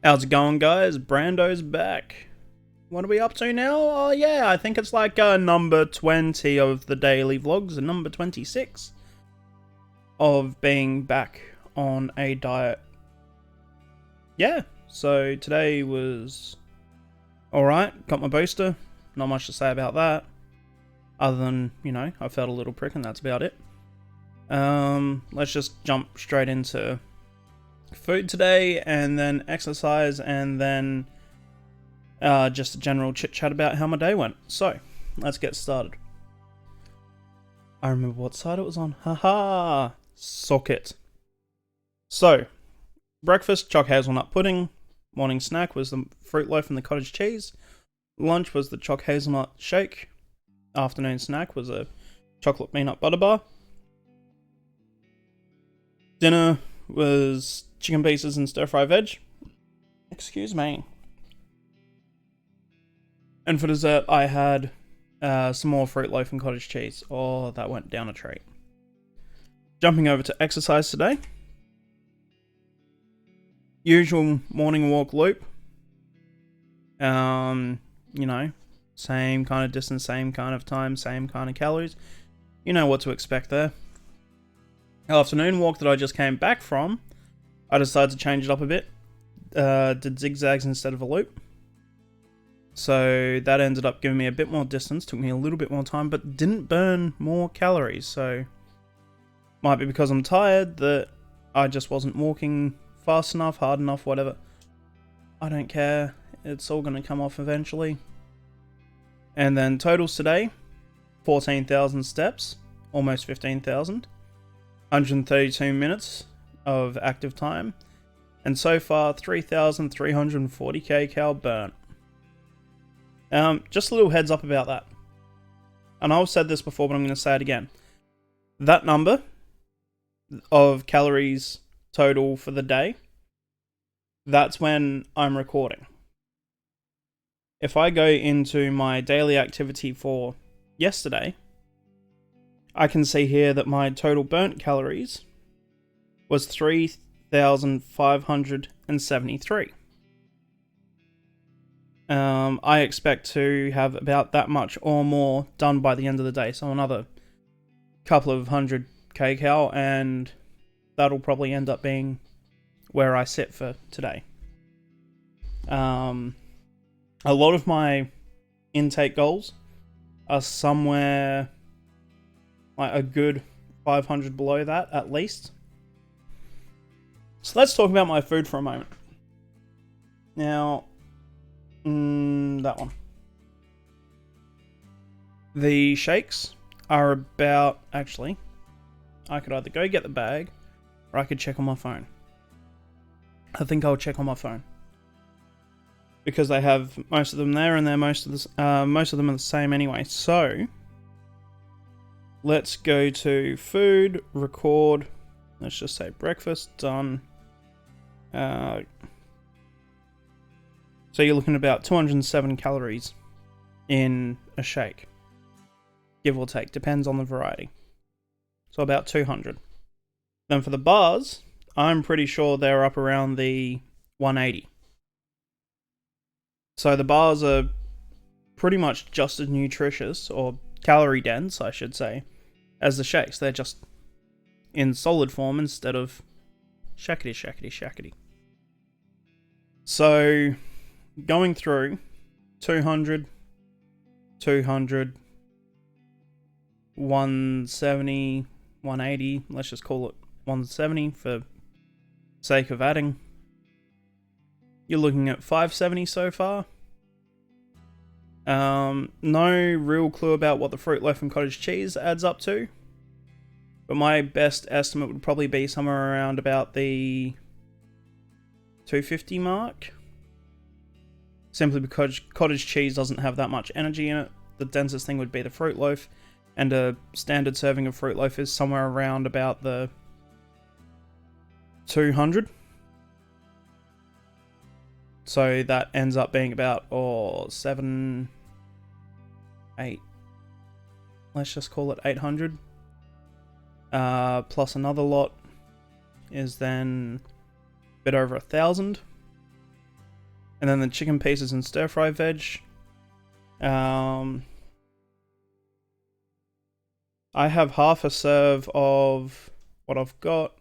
How's it going, guys? Brando's back. What are we up to now? Oh, yeah, I think it's like number 20 of the daily vlogs and number 26 of being back on a diet. Yeah, so today was alright. Got my booster. Not much to say about that. Other than, I felt a little prick and that's about it. Let's just jump straight into food today and then exercise and then just a general chit chat about how my day went. So, let's get started. I remember what side it was on. Haha! Socket. So, breakfast, choc hazelnut pudding. Morning snack was the fruit loaf and the cottage cheese. Lunch was the choc hazelnut shake. Afternoon snack was a chocolate peanut butter bar. Dinner was chicken pieces and stir fry veg. Excuse me. And for dessert, I had some more fruit loaf and cottage cheese. Oh, that went down a treat. Jumping over to exercise today. Usual morning walk loop. Same kind of distance, same kind of time, same kind of calories. You know what to expect there. Afternoon walk that I just came back from, I decided to change it up a bit. Did zigzags instead of a loop. So that ended up giving me a bit more distance, took me a little bit more time, but didn't burn more calories. So might be because I'm tired that I just wasn't walking fast enough, hard enough, whatever. I don't care. It's all going to come off eventually. And then totals today, 14,000 steps, almost 15,000. 132 minutes of active time. And so far, 3,340 kcal burnt. Just a little heads up about that. And I've said this before, but I'm going to say it again. That number of calories total for the day, that's when I'm recording. If I go into my daily activity for yesterday, I can see here that my total burnt calories was 3,573. I expect to have about that much or more done by the end of the day, so another couple of 100 kcal, and that'll probably end up being where I sit for today. A lot of my intake goals are somewhere like a good 500 below that, at least. So let's talk about my food for a moment. Now, that one. The shakes are about, actually, I could either go get the bag, or I could check on my phone. I think I'll check on my phone. Because they have most of them there, and most of them are the same anyway. So, let's go to food, record. Let's just say breakfast, done. So you're looking at about 207 calories in a shake. Give or take, depends on the variety. So about 200. Then for the bars, I'm pretty sure they're up around the 180. So the bars are pretty much just as nutritious, or calorie dense, I should say, as the shakes. They're just in solid form instead of shackety. So, going through 200, 170, 180, let's just call it 170 for sake of adding. You're looking at 570 so far. No real clue about what the fruit loaf and cottage cheese adds up to. But my best estimate would probably be somewhere around about the 250 mark. Simply because cottage cheese doesn't have that much energy in it. The densest thing would be the fruit loaf. And a standard serving of fruit loaf is somewhere around about the 200. So that ends up being about 7, 8. Let's just call it 800. Plus another lot is then a bit over 1,000. And then the chicken pieces and stir fry veg. I have half a serve of what I've got.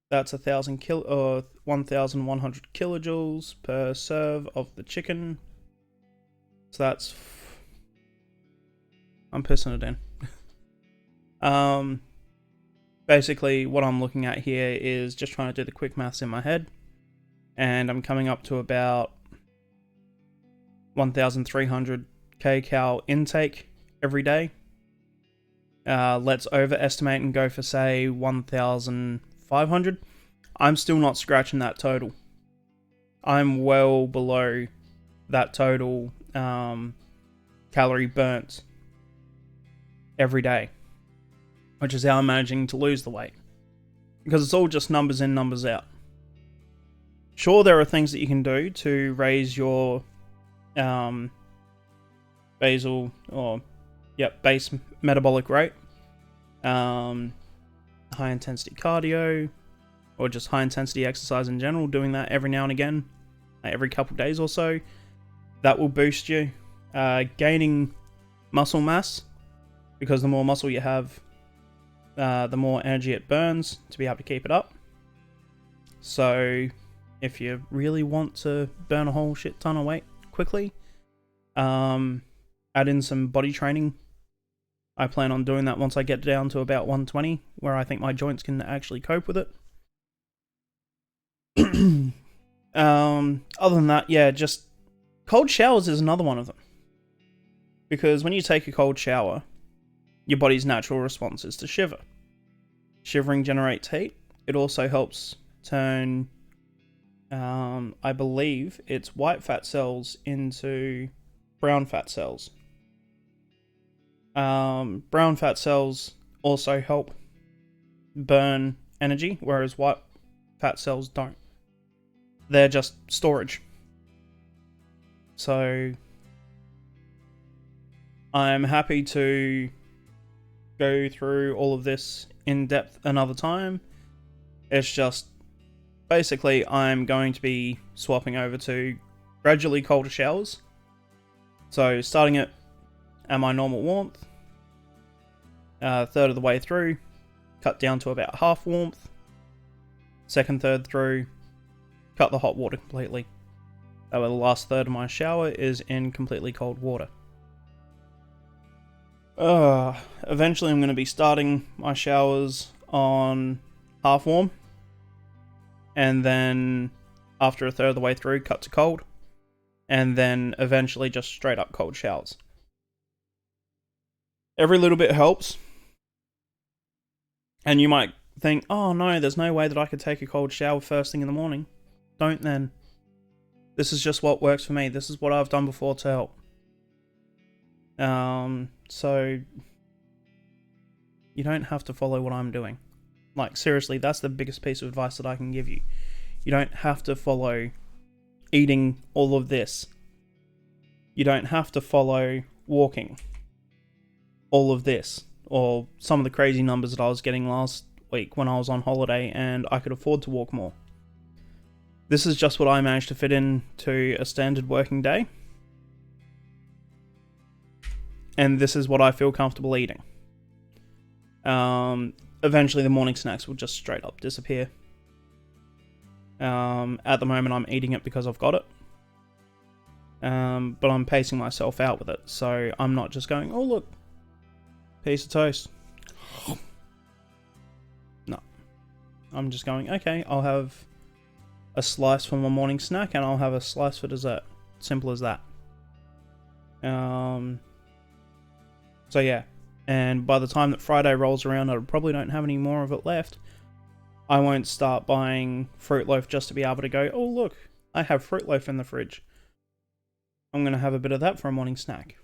That's 1,100 kilojoules per serve of the chicken. So that's... I'm pissing it in. Basically, what I'm looking at here is just trying to do the quick maths in my head. And I'm coming up to about 1,300 kcal intake every day. Let's overestimate and go for, say, 1,500. I'm still not scratching that total. I'm well below that total calorie burnt every day, which is how I'm managing to lose the weight. Because it's all just numbers in, numbers out. Sure, there are things that you can do to raise your base metabolic rate. High intensity cardio, or just high intensity exercise in general, doing that every now and again, every couple of days or so. That will boost you. Gaining muscle mass, because the more muscle you have, the more energy it burns to be able to keep it up. So if you really want to burn a whole shit ton of weight quickly, add in some body training. I plan on doing that once I get down to about 120, where I think my joints can actually cope with it. Other than that, yeah, just cold showers is another one of them. Because when you take a cold shower, your body's natural response is to shiver. Shivering generates heat. It also helps turn, I believe, it's white fat cells into brown fat cells. Brown fat cells also help burn energy, whereas white fat cells don't. They're just storage. So I'm happy to go through all of this in depth another time. It's just basically I'm going to be swapping over to gradually colder showers. So starting it at my normal warmth, third of the way through, cut down to about half warmth, second third through, cut the hot water completely. That way the last third of my shower is in completely cold water. Eventually I'm going to be starting my showers on half warm, and then after a third of the way through, cut to cold, and then eventually just straight up cold showers. Every little bit helps. And you might think, oh no, there's no way that I could take a cold shower first thing in the morning. Don't then. This is just what works for me. This is what I've done before to help. So you don't have to follow what I'm doing. Like, seriously, that's the biggest piece of advice that I can give you. You don't have to follow eating all of this. You don't have to follow walking all of this, or some of the crazy numbers that I was getting last week when I was on holiday and I could afford to walk more. This is just what I managed to fit into a standard working day. And this is what I feel comfortable eating. Eventually the morning snacks will just straight up disappear. At the moment I'm eating it because I've got it. But I'm pacing myself out with it. So I'm not just going, oh look, piece of toast. No. I'm just going, okay, I'll have a slice for my morning snack and I'll have a slice for dessert. Simple as that. So yeah, and by the time that Friday rolls around, I probably don't have any more of it left. I won't start buying Fruit Loaf just to be able to go, oh look, I have Fruit Loaf in the fridge. I'm going to have a bit of that for a morning snack.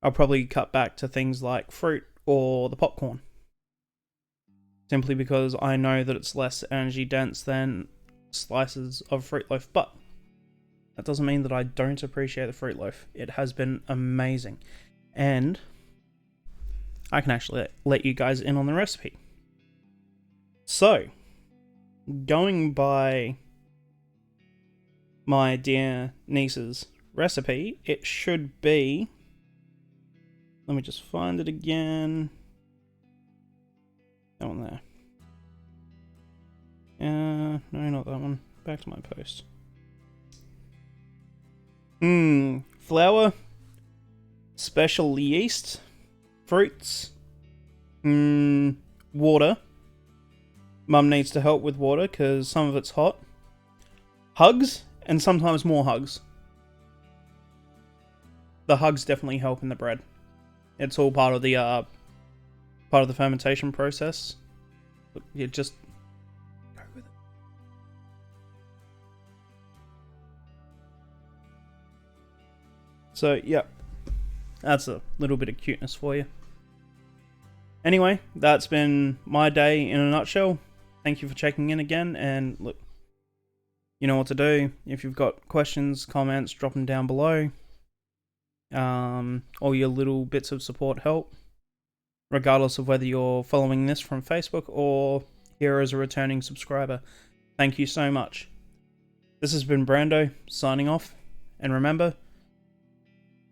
I'll probably cut back to things like fruit or the popcorn. Simply because I know that it's less energy dense than slices of Fruit Loaf, but that doesn't mean that I don't appreciate the Fruit Loaf. It has been amazing. And I can actually let you guys in on the recipe. So, going by my dear niece's recipe, it should be... Let me just find it again. That one there. No, not that one. Back to my post. Flour, special yeast, fruits, water. Mum needs to help with water because some of it's hot. Hugs, and sometimes more hugs. The hugs definitely help in the bread. It's all part of the fermentation process. You just go with it. So, yeah, that's a little bit of cuteness for you. Anyway, that's been my day in a nutshell. Thank you for checking in again, and look, you know what to do. If you've got questions, comments, drop them down below. All your little bits of support help, regardless of whether you're following this from Facebook or here as a returning subscriber. Thank you so much. This has been Brando, signing off, and remember,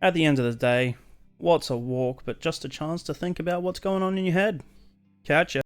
at the end of the day, what's a walk but just a chance to think about what's going on in your head? Catch ya.